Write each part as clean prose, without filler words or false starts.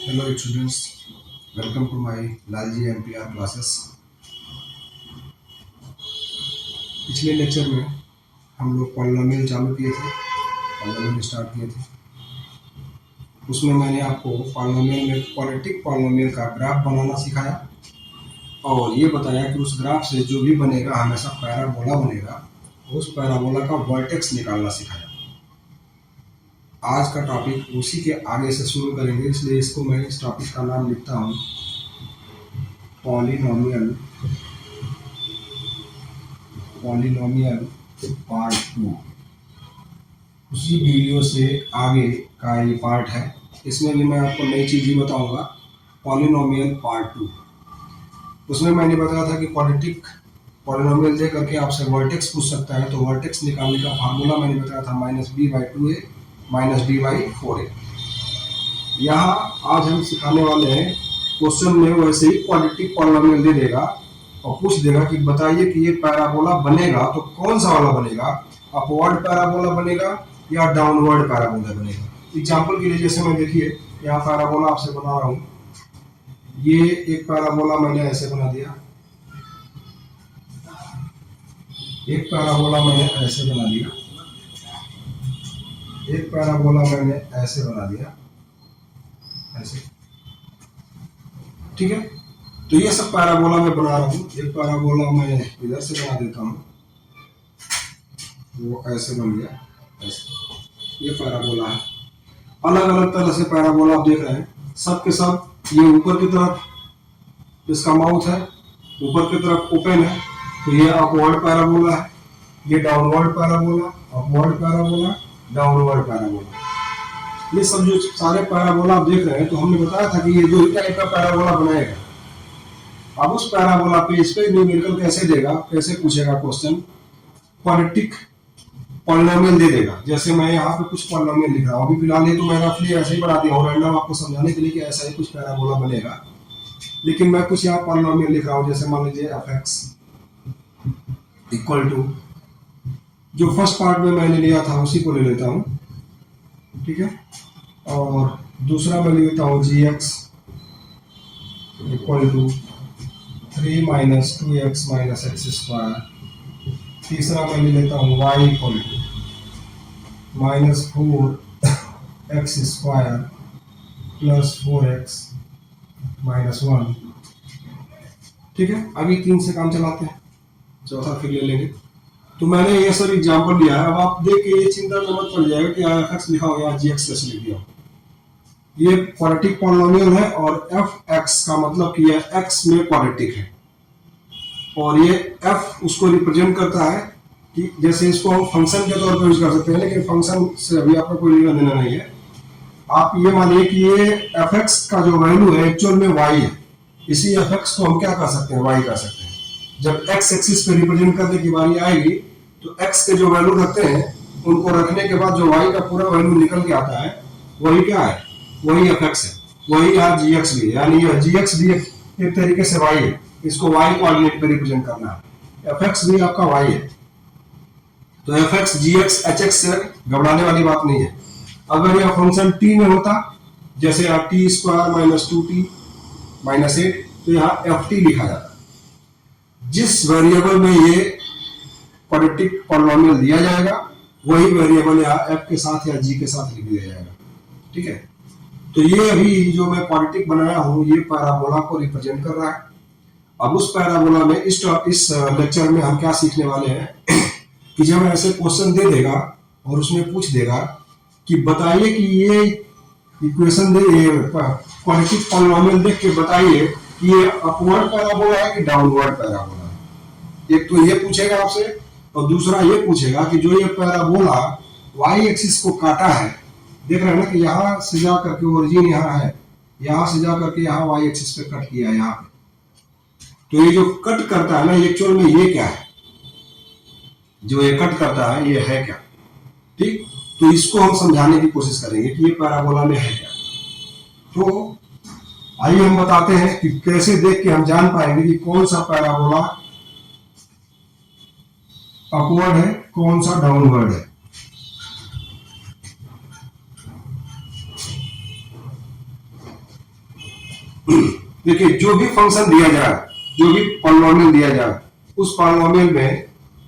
Hello students, welcome to my Lalji MPR classes. पिछले lecture में हम लोग पॉलिनोमियल चालू किए थे, पॉलिनोमियल स्टार्ट किए थे। उसमें मैंने आपको पॉलिनोमियल में क्वाड्रेटिक पॉलिनोमियल का ग्राफ बनाना सिखाया और ये बताया कि उस ग्राफ से जो भी बनेगा हमेशा पैराबोला बनेगा, उस पैराबोला का वर्टेक्स निकालना सिखाया। आज का टॉपिक उसी के आगे से शुरू करेंगे, इसलिए इसको मैं इस टॉपिक का नाम लिखता हूँ पॉलिनोमियल पॉलिनोमियल पार्ट 2। उसी वीडियो से आगे का ये पार्ट है। इसमें भी मैं आपको नई चीज़ भी बताऊंगा। पॉलिनोमियल पार्ट 2, उसमें मैंने बताया था कि क्वाड्रेटिक पॉलिनोमियल दे करके आपसे वर्टेक्स पूछ सकता है, तो वर्टेक्स निकालने का फार्मूला मैंने बताया था -b/2a -d/4a। यहाँ आज हम सिखाने वाले हैं, क्वेश्चन में वैसे ही क्वाड्रेटिक पॉलिनोमियल दे देगा और पूछ देगा कि बताइए कि ये पैराबोला बनेगा तो कौन सा वाला बनेगा, अपवर्ड पैराबोला बनेगा या डाउनवर्ड पैराबोला बनेगा। एग्जांपल के लिए जैसे मैं देखिए यहाँ पैराबोला आपसे बना रहा हूँ, ये एक पैराबोला मैंने ऐसे बना दिया, एक पैराबोला मैंने ऐसे बना दिया, एक पैराबोला मैंने ऐसे बना दिया, ऐसे, ठीक है। तो ये सब पैराबोला मैं बना रहा हूँ। एक पैराबोला मैं इधर से बना देता हूँ, वो ऐसे बन गया, ऐसे। ये पैराबोला है। अलग अलग तरह से पैराबोला आप देख रहे हैं, सब के सब। ये ऊपर की तरफ इसका माउथ है, ऊपर की तरफ ओपन है, तो ये अपवर्ड पैराबोला है। ये downward parabola, upward parabola, downward parabola. ये सब जो सारे पैराबोला आप देख रहे हैं, तो हमने बताया था कि ये दो ही टाइप का पैराबोला बनाएगा। अब उस पैराबोला पे इस पे न्यूमेरिकल कैसे देगा, कैसे पूछेगा क्वेश्चन, क्वाड्रेटिक पॉलिनोमियल दे देगा। जैसे मैं यहाँ पे कुछ पॉलिनोमियल लिख रहा हूँ, अभी फिलहाल ये तो मैं रफली ऐसे ही बना दिया हूँ रैंडम आपको समझाने के लिए कि ऐसा ही कुछ पैराबोला बनेगा। लेकिन मैं कुछ यहाँ पॉलिनोमियल लिख रहा हूँ, जैसे मान लीजिए f(x) इक्वल टू, जो फर्स्ट पार्ट में मैंने लिया था उसी को ले लेता हूँ, ठीक है। और दूसरा मैं ले लेता हूँ gx equal to 3 - 2x - x²। तीसरा मैं ले लेता हूँ y equal to -4x² + 4x - 1, ठीक है। अभी 3 से काम चलाते हैं, चौथा फिर ले लेंगे। तो मैंने ये सब एग्जांपल लिया है। अब आप देख के ये चिंता में मत पड़ जाएगा कि f(x) लिखा हो या gx कैसे लिख दिया। ये क्वाड्रेटिक पॉलिनोमियल है और f(x) का मतलब कि यह x में क्वाड्रेटिक है, और ये f उसको रिप्रेजेंट करता है कि जैसे इसको हम फंक्शन के तौर पर यूज कर सकते हैं, लेकिन फंक्शन से अभी आपका कोई लेना देना नहीं है। आप ये मानिए कि ये f(x) का जो वैल्यू है एक्चुअल में y है। इसी f(x) को हम क्या कर सकते हैं, y कर सकते हैं। जब x एक्सिस पे रिप्रेजेंट करने की बारी आएगी तो x के जो वैल्यू रखते हैं उनको रखने के बाद जो y का पूरा वैल्यू निकल के आता है वही क्या है, वही f(x) है। वही यहाँ gx भी है, यानी यह gx भी एक तरीके से y है। इसको y कोऑर्डिनेट पे रिप्रेजेंट करना है। f(x) भी आपका y है, तो f(x) gx hx से घबराने वाली बात नहीं है। अगर यह फंक्शन t में होता, जैसे यहाँ t² - 2t - 8, तो यहाँ ft लिखा जाता। जिस वेरिएबल में ये क्वाड्रेटिक पॉलिनोमियल दिया जाएगा वही वेरिएबल यहाँ f के साथ या g के साथ लिख दिया जाएगा, ठीक है। तो ये अभी जो मैं क्वाड्रेटिक बनाया हूँ ये पैराबोला को रिप्रेजेंट कर रहा है। अब उस पैराबोला में इस लेक्चर में हम क्या सीखने वाले हैं कि जब ऐसे क्वेश्चन दे देगा और उसमें पूछ देगा कि बताइए कि ये इक्वेशन दे, क्वाड्रेटिक पॉलिनोमियल देख के बताइए कि ये अपवर्ड पैराबोला है कि डाउनवर्ड पैराबोला है। एक तो ये पूछेगा आपसे, और दूसरा ये पूछेगा कि जो ये पैराबोला y एक्सिस को काटा है, देख रहे हैं ना कि यहाँ से जा करके ओरिजिन यहाँ है, यहाँ से जा करके यहाँ y एक्सिस पे कट किया है यहाँ पे। तो ये जो कट करता है ना, एक्चुअल में ये क्या है, जो ये कट करता है ये है क्या, ठीक। तो इसको हम समझाने की कोशिश करेंगे कि ये पैराबोला में है क्या। तो आइए हम बताते हैं कि कैसे देख के हम जान पाएंगे कि कौन सा पैराबोला अपवर्ड है, कौन सा डाउनवर्ड है। देखिए जो भी फंक्शन दिया जाए, जो भी पॉलिनोमियल दिया जाए, उस पॉलिनोमियल में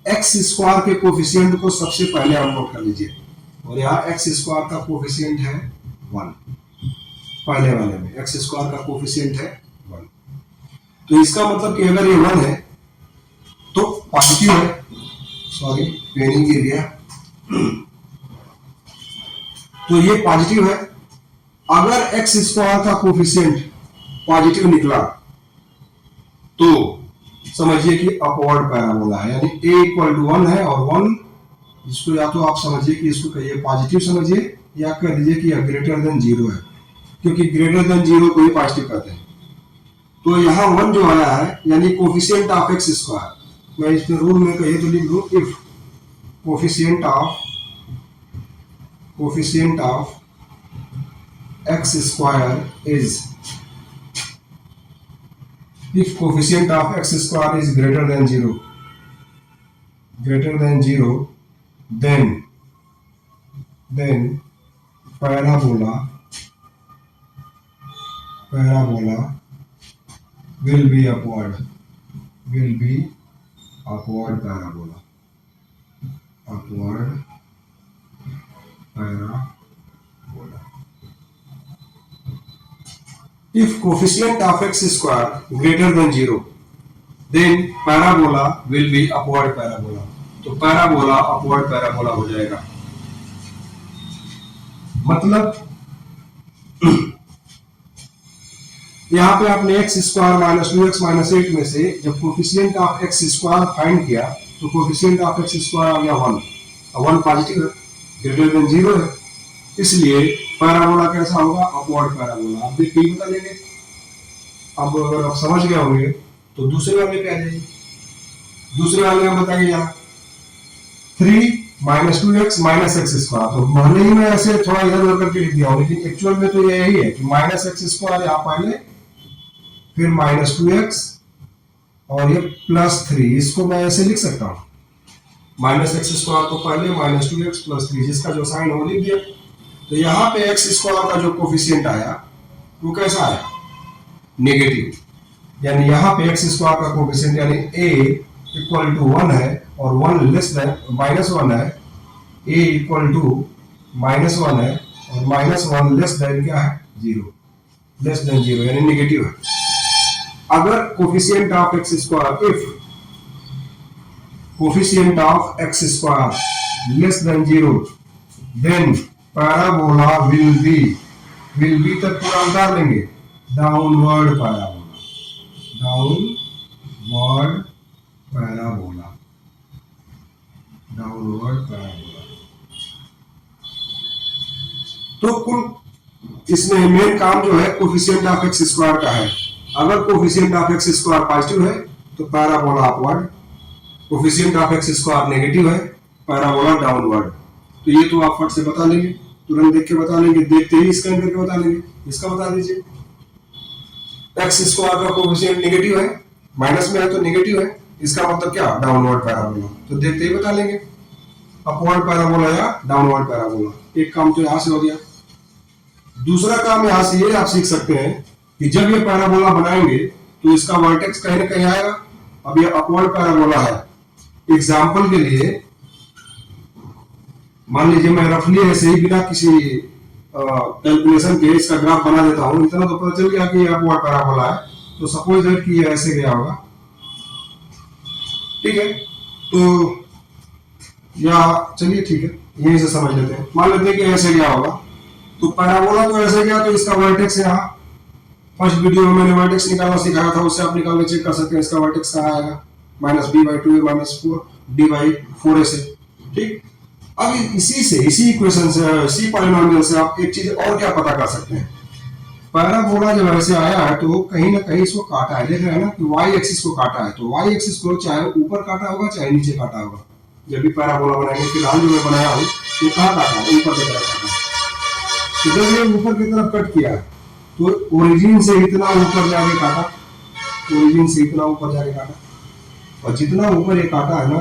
एक्स स्क्वायर के कोफिशिएंट को सबसे पहले आप नोट कर लीजिए। और यहाँ एक्स स्क्वायर का कोफिशिएंट है 1, पहले वाले में एक्स स्क्वायर का कोफिशिएंट है 1। तो इसका मतलब कि अगर ये 1 है तो पॉजिटिव है। सॉरी, पेन गिर गया। तो ये पॉजिटिव है। अगर एक्स स्क्वायर का कोफिशिएंट पॉजिटिव निकला तो समझिए कि अपवर्ड पैराबोला है, यानी a इक्वल टू 1 है और 1, इसको या तो आप समझिए कि इसको कहिए पॉजिटिव समझिए, या कह दीजिए कि ग्रेटर देन 0 है, क्योंकि ग्रेटर देन 0 को ही पॉजिटिव कहते हैं। तो यहाँ 1 जो आया है यानी कोफिशिएंट ऑफ एक्स स्क्वायर, मैं इसमें रूल में कहिए तो लिख दूं, if coefficient of X square is, if coefficient of x square is greater than 0, then parabola will be upward parabola, If coefficient of x square greater than 0, then parabola will be upward parabola. तो parabola upward parabola हो जाएगा। मतलब यहाँ पे आपने x square minus 2x minus 8 में से जब coefficient of x square find किया तो कोफिशिएंट ऑफ x स्क्वायर आ गया 1, 1 पॉजिटिव है, ग्रेटर देन 0 है, इसलिए पैराबोला कैसा होगा? Upward parabola. आप देख के बता लेंगे। अब अगर आप समझ गए होंगे तो दूसरे वाले पे आ जाइए। दूसरे वाले में बताइए यहाँ 3 minus 2x minus x square, तो भले ही मैं ऐसे थोड़ा इधर उधर करके लिख दिया हूँ, लेकिन एक्चुअल में तो यही है कि माइनस एक्स स्क्वायर यहाँ पहले, फिर माइनस 2x और ये प्लस 3, इसको मैं ऐसे लिख सकता हूँ। माइनस एक्स स्क्वायर को पहले, माइनस 2x प्लस 3, जिसका जो साइन हो लिख दिया। तो यहाँ पे एक्स स्क्वायर का जो कोफिशिएंट आया वो कैसा आया? नेगेटिव। यानी यहाँ पे एक्स स्क्वायर का कोफिशिएंट यानी a इक्वल टू 1 है और 1 लेस देन माइनस 1 है, a इक्वल टू माइनस 1 है और माइनस 1 लेस देन क्या है? 0, लेस देन 0 यानी नेगेटिव है। अगर coefficient of X square, if coefficient of X square less than 0, then parabola will be तक पूरा उतार लेंगे, डाउनवर्ड पैराबोला। तो कुल इसमें मेन काम जो है कोफिशिएंट ऑफ एक्स स्क्वायर का है। अगर coefficient of X square positive है तो parabola upward, coefficient of X square negative है, पैराबोला डाउनवर्ड। तो ये तो आप फट से बता लेंगे, तुरंत देख के बता लेंगे, देखते ही स्कैन करके बता लेंगे। इसका बता दीजिए, एक्स स्क्वायर का कोफिशिएंट नेगेटिव है, माइनस में है तो नेगेटिव है, इसका मतलब क्या? Downward parabola. तो देखते ही बता लेंगे अपवर्ड पैराबोला या डाउनवर्ड पैराबोला। एक काम तो यहाँ से हो गया। दूसरा काम यहाँ से ये आप सीख सकते हैं कि जब ये पैराबोला बनाएंगे तो इसका वर्टेक्स कहीं ना कहीं आएगा। अब ये अपवर्ड पैराबोला है, एग्जाम्पल के लिए मान लीजिए मैं रफली ऐसे ही बिना किसी कैलकुलेशन के इसका ग्राफ बना देता हूं, इतना तो पता चल गया कि ये अपवर्ड पैराबोला है। तो सपोज दैट कि ये ऐसे गया होगा, ठीक है? तो या चलिए ठीक है, यहीं से समझ लेते हैं। मान लेते हैं कि ऐसे गया होगा, तो पैराबोला तो ऐसे गया, तो इसका वर्टेक्स यहाँ फर्स्ट वीडियो में मैंने वर्टेक्स निकालना सिखाया था, उससे आप निकाल के चेक कर सकते हैं इसका वर्टेक्स कहाँ आएगा, -b/2a माइनस 4 d/4a से। ठीक, अब इसी इक्वेशन से, इसी पॉलिनोमियल से आप एक चीज और क्या पता कर सकते हैं। पैराबोला जब ऐसे आया है तो कहीं ना कहीं इसको काटा है, देख रहे हैं ना कि y एक्सिस को काटा है। तो y एक्सिस को चाहे ऊपर काटा होगा चाहे नीचे काटा होगा। जब भी पैराबोला बनाएंगे, फिलहाल जो मैं बनाया हूँ वो कहाँ काटा है? ऊपर की तरफ काटा है। तो जब ये ऊपर की तरफ कट किया तो ओरिजिन से इतना ऊपर जाके काटा, ओरिजिन से इतना ऊपर जाके काटा, और जितना ऊपर ये काटा है ना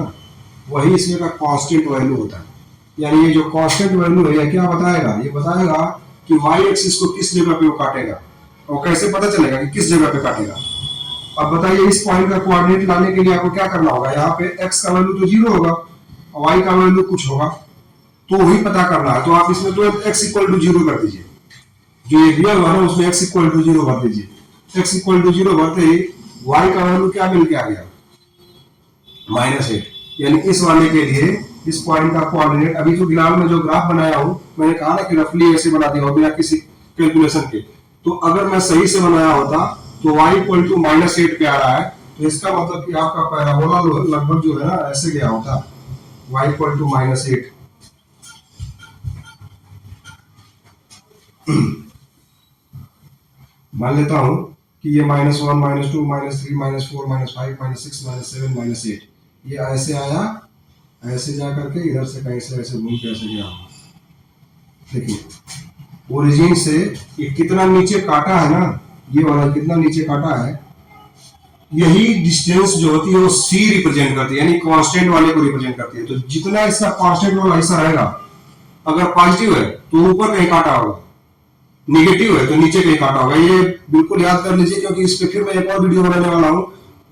वही इसमें का कांस्टेंट वैल्यू होता है। यानी ये जो कांस्टेंट वैल्यू है ये क्या बताएगा? ये बताएगा कि y एक्सिस को किस जगह पे वो काटेगा। और कैसे पता चलेगा कि किस जगह पे काटेगा। अब बताइए इस पॉइंट का कोऑर्डिनेट लाने के लिए आपको क्या करना होगा, यहाँ पे x का वैल्यू तो 0 होगा और y का वैल्यू कुछ होगा, तो वही पता करना है। तो आप इसमें तुरंत x इक्वल टू 0 कर दीजिए, जो ये दिया हुआ है ना उसमें x इक्वल टू 0 भर दीजिए। x इक्वल टू 0 भरते ही y का वैल्यू क्या मिल के आ गया, -8। यानी इस वाले के लिए इस पॉइंट का कोऑर्डिनेट, अभी जो फिलहाल में जो ग्राफ बनाया हूं, मैंने कहा ना कि रफली ऐसे बना दिया बिना किसी कैलकुलेशन के। तो अगर मैं सही से बनाया होता तो y इक्वल टू -8 पे आ रहा है, तो इसका मतलब कि आपका पैराबोला लगभग जो है ना ऐसे गया होता, y इक्वल टू -8। मान लेता हूं कि ये -1 -2 -3 -4 -5 -6 -7 -8 ये ऐसे आया, ऐसे जा करके इधर से कहीं से ऐसे घूम के ऐसे गया। देखिए ओरिजिन से ये कितना नीचे काटा है ना, ये वाला कितना नीचे काटा है, यही डिस्टेंस जो होती है वो c रिप्रेजेंट करती है, यानी कांस्टेंट वाले को रिप्रेजेंट करती है। तो जितना इसका कांस्टेंट वाला हिस्सा रहेगा, अगर पॉजिटिव है तो ऊपर कहीं काटा होगा, नेगेटिव है तो नीचे कहीं काटा होगा। ये बिल्कुल याद कर लीजिए, क्योंकि इस पे फिर मैं एक और वीडियो बनाने वाला हूँ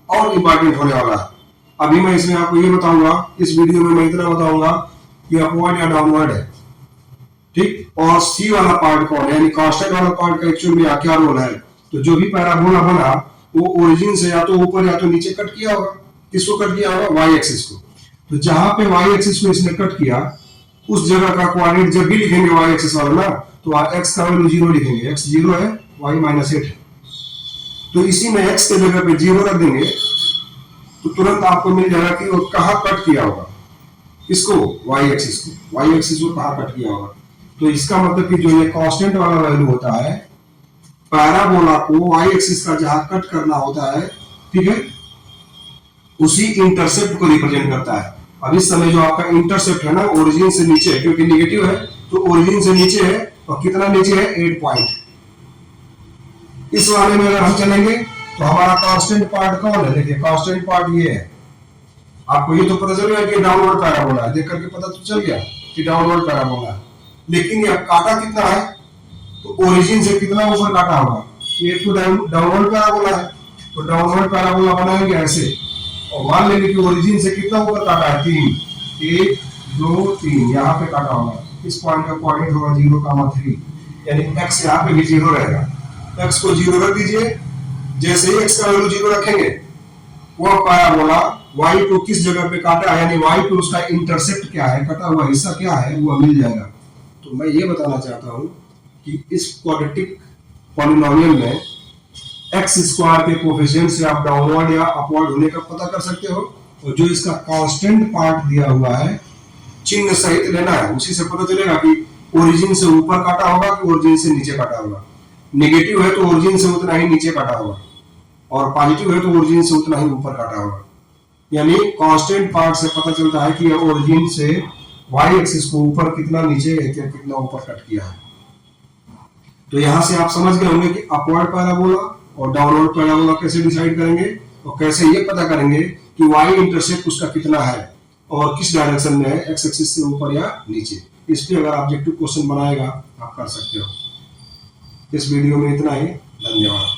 और इंपॉर्टेंट होने वाला है। अभी मैं इसमें आपको ये बताऊंगा, इस वीडियो में मैं इतना बताऊंगा कि अपवर्ड या डाउनवर्ड है, ठीक। और सी वाला पार्ट कौन है, यानी कांस्टेंट वाला पार्ट का एक्चुअल में क्या रोल है। तो जो भी पैराबोला बना वो ओरिजिन से या तो ऊपर या तो नीचे कट किया होगा। किसको कट किया होगा, वाई एक्सिस को। तो जहां पे वाई एक्सिस को इसने कट किया, उस जगह का कोऑर्डिनेट जब भी लिखेंगे वाई एक्सिस वाला ना, तो x का वैल्यू 0 लिखेंगे, x 0 है, y -8 है। तो इसी में x के जगह पे 0 रख देंगे तो तुरंत आपको मिल जाएगा कि वो कहां कट किया होगा, इसको y एक्सिस को, y एक्सिस को कहां कट किया होगा। तो इसका मतलब कि जो ये कांस्टेंट वाला वैल्यू होता है, पैराबोला को y एक्सिस का जहां कट करना होता है, ठीक है, उसी इंटरसेप्ट को रिप्रेजेंट करता है। अब इस समय जो आपका इंटरसेप्ट है ना, ओरिजिन से नीचे, क्योंकि नेगेटिव है तो ओरिजिन से नीचे है, और कितना नीचे है, 8 पॉइंट। इस वाले में अगर हम चलेंगे तो हमारा कांस्टेंट पार्ट कौन है, देखिए कांस्टेंट पार्ट ये है। आपको ये तो पता चल गया कि डाउनवर्ड पैराबोला है, देख करके पता तो चल गया कि डाउनवर्ड पैराबोला है। लेकिन ये काटा कितना है, तो ओरिजिन से कितना ऊपर काटा होगा, ये तो डाउनवर्ड पैराबोला है। तो डाउनवर्ड पैराबोला बनाएंगे ऐसे, और मान लेंगे कि ओरिजिन से कितना ऊपर काटा है, 3, 1 2 3 यहाँ पे काटा होगा। इस पॉइंट का कोऑर्डिनेट होगा 0,3, यानी x यहाँ पे भी 0 रहेगा। x को 0 रख दीजिए। जैसे ही x का वैल्यू 0 रखेंगे, वो पैराबोला y को किस जगह पे काटा है, यानी y पे उसका इंटरसेप्ट क्या है, कटा हुआ हिस्सा क्या है, वो मिल जाएगा। तो मैं ये बताना चाहता हूँ कि इस क्वाड्रेटिक पॉलिनोमियल में x स्क्वायर के कोफिशिएंट से आप डाउनवर्ड या अपवर्ड होने का पता कर सकते हो, और जो इसका कांस्टेंट पार्ट दिया हुआ है चिन्ह सहित लेना है, उसी से पता चलेगा कि ओरिजिन से ऊपर काटा होगा कि ओरिजिन से नीचे काटा होगा। नेगेटिव है तो ओरिजिन से उतना ही नीचे काटा होगा, और पॉजिटिव है तो ओरिजिन से उतना ही ऊपर काटा होगा। यानी कांस्टेंट पार्ट से पता चलता है कि ओरिजिन से वाई एक्सिस को ऊपर कितना, नीचे कितना ऊपर कट किया है। तो यहां से आप समझ गए होंगे कि अपवर्ड पैराबोला और डाउनवर्ड पैराबोला कैसे डिसाइड करेंगे, और कैसे ये पता करेंगे कि वाई इंटरसेप्ट उसका कितना है और किस डायरेक्शन में है, एक्स एक्सिस से ऊपर या नीचे। इस पे अगर ऑब्जेक्टिव क्वेश्चन बनाएगा आप कर सकते हो। इस वीडियो में इतना ही, धन्यवाद।